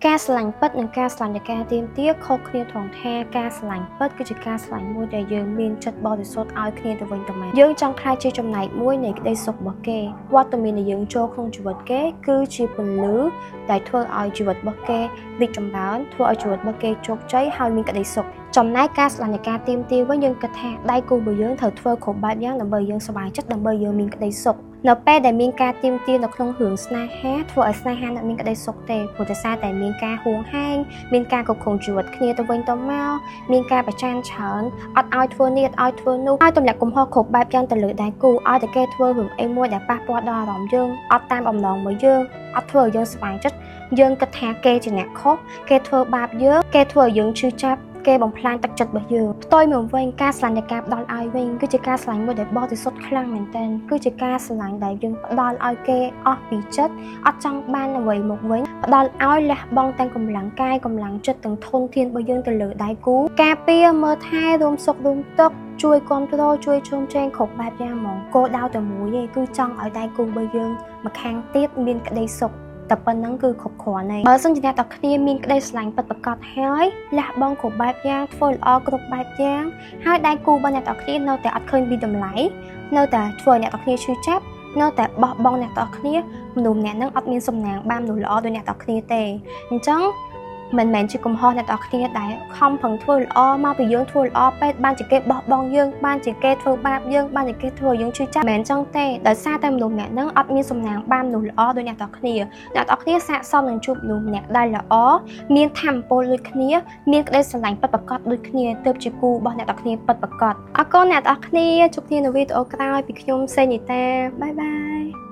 ការស្រឡាញ់ពិតនិងការស្រឡាញ់នៃការទាមទារខុសគ្នាត្រង់ថាការស្រឡាញ់ពិតគឺជាការស្រឡាញ់មួយដែលយើងមានចិត្តបរិសុទ្ធឲ្យគ្នាទៅវិញទៅមកយើងចង់ខ្លាចជាចំណែកមួយនៃក្តីសុខរបស់គេវត្តមាននៃយើងចូលក្នុងជីវិតគេគឺជាពន្លឺដែលធ្វើឲ្យជីវិតរបស់គេរីកចម្រើនធ្វើឲ្យជីវិតរបស់គេជោគជ័យហើយមានក្តីសុខចំណែកការស្រឡាញ់នៃការទាមទារវិញយើងគិតថាដៃគូរបស់យើងត្រូវធ្វើគ្រប់បែបយ៉ាងដើម្បីយើងសប្បាយចិត្តដើម្បីយើងមានក្តីសុខនៅពេលដែលមានការទាមទារនៅក្នុងរឿងស្នេហាធ្វើឲ្យស្នេហាអ្នកមានក្តីសុខទេព្រោះតែសារតែមានការហួងហែងមានការគ្រប់គ្រងជីវិតគ្នាទៅវិញទៅមកមានការប្រច័ណ្ឌច្រើនអត់ឲ្យធ្វើនេះអត់ឲ្យធ្វើនោះឲ្យទម្លាក់កំហុសគ្រប់បែបយ៉ាងទៅលើដៃគូឲ្យតែគេធ្វើរឿងអីមួយដែលប៉ះពាល់ដល់អារម្មណ៍យើងអត់តាមអំណងរបស់យើងអត់ធ្វើឲ្យយើងសប្បាយចិត្តយើងគិតថាគេជាអ្នកខុសគេធ្វើបាបយើងគេធ្វើឲ្យយើងឈឺចាប់គេបំផ្លាញទឹកចិត្តរបស់យើងផ្ទុយមកវិញការស្រឡាញ់នៃការផ្ដល់ឲ្យវិញគឺជាការស្រឡាញ់មួយដែលបរិសុទ្ធខ្លាំងមែនទែនគឺជាការស្រឡាញ់ដែលយើងផ្ដល់ឲ្យគេអស់ពីចិត្តអត់ចង់បានអ្វីមកវិញផ្ដល់ឲ្យលះបង់ទាំងកម្លាំងកាយកម្លាំងចិត្តទាំងធនធានរបស់យើងទៅលើដៃគូការពារមើលថែរួមសុខរួមទុក្ខជួយគ្រប់គ្រងជួយជុំជែងគ្រប់បែបយ៉ាងហ្មងគោលដៅតែមួយឯងគឺចង់ឲ្យដៃគូរបស់យើងម្ខាងទៀតមានក្តីសុខតែប៉ុណ្្នឹងគឺគ្រប់គ្រាន់ហើយបើសិនជាអ្នកទាំងគ្នាមានក្តីស្រឡាញ់ពិតប្រាកដហើយលះបង់គ្រប់បែបយ៉ាងធ្វើល្អគ្រប់បែបយ៉ាងហើយដៃគូរបស់អ្នកទាំងគ្នានៅតែអត់ឃើញពីតម្លៃនៅតែធ្វើឲ្យអ្នកទាំងគ្នាឈឺចាប់នៅតែបោះបង់អ្នកទាំងគ្នាមនុស្សម្នាក់នឹងអត់មានសំណាងបានមនុស្សល្អដូចអ្នកទាំងគ្នាទេអញ្ចឹងមិនមែនជាកំហុសអ្នកទាំងគ្នាដែលខំប្រឹងធ្វើល្អមកពីយើងធ្វើល្អពេកបានជាគេបោះបង់យើងបានជាគេធ្វើបាបយើងបានជាគេធ្វើឲ្យយើងឈឺចាប់មិនមែនចឹងទេដោយសារតែមនុស្សម្នាក់នឹងអត់មានសំណាងបានមនុស្សល្អដូចអ្នកទាំងគ្នាអ្នកទាំងគ្នាស័ក្តិសមនឹងជួបមនុស្សម្នាក់ដែលល្អមានធម៌ពលដូចគ្នាមានក្តីស្រឡាញ់ពិតប្រាកដដូចគ្នាទើបជាគូរបស់អ្នកទាំងគ្នាពិតប្រាកដអរគុណអ្នកទាំងគ្នាជួបគ្នានៅវីដេអូក្រោយពីខ្ញុំសេនីតាបាយបាយ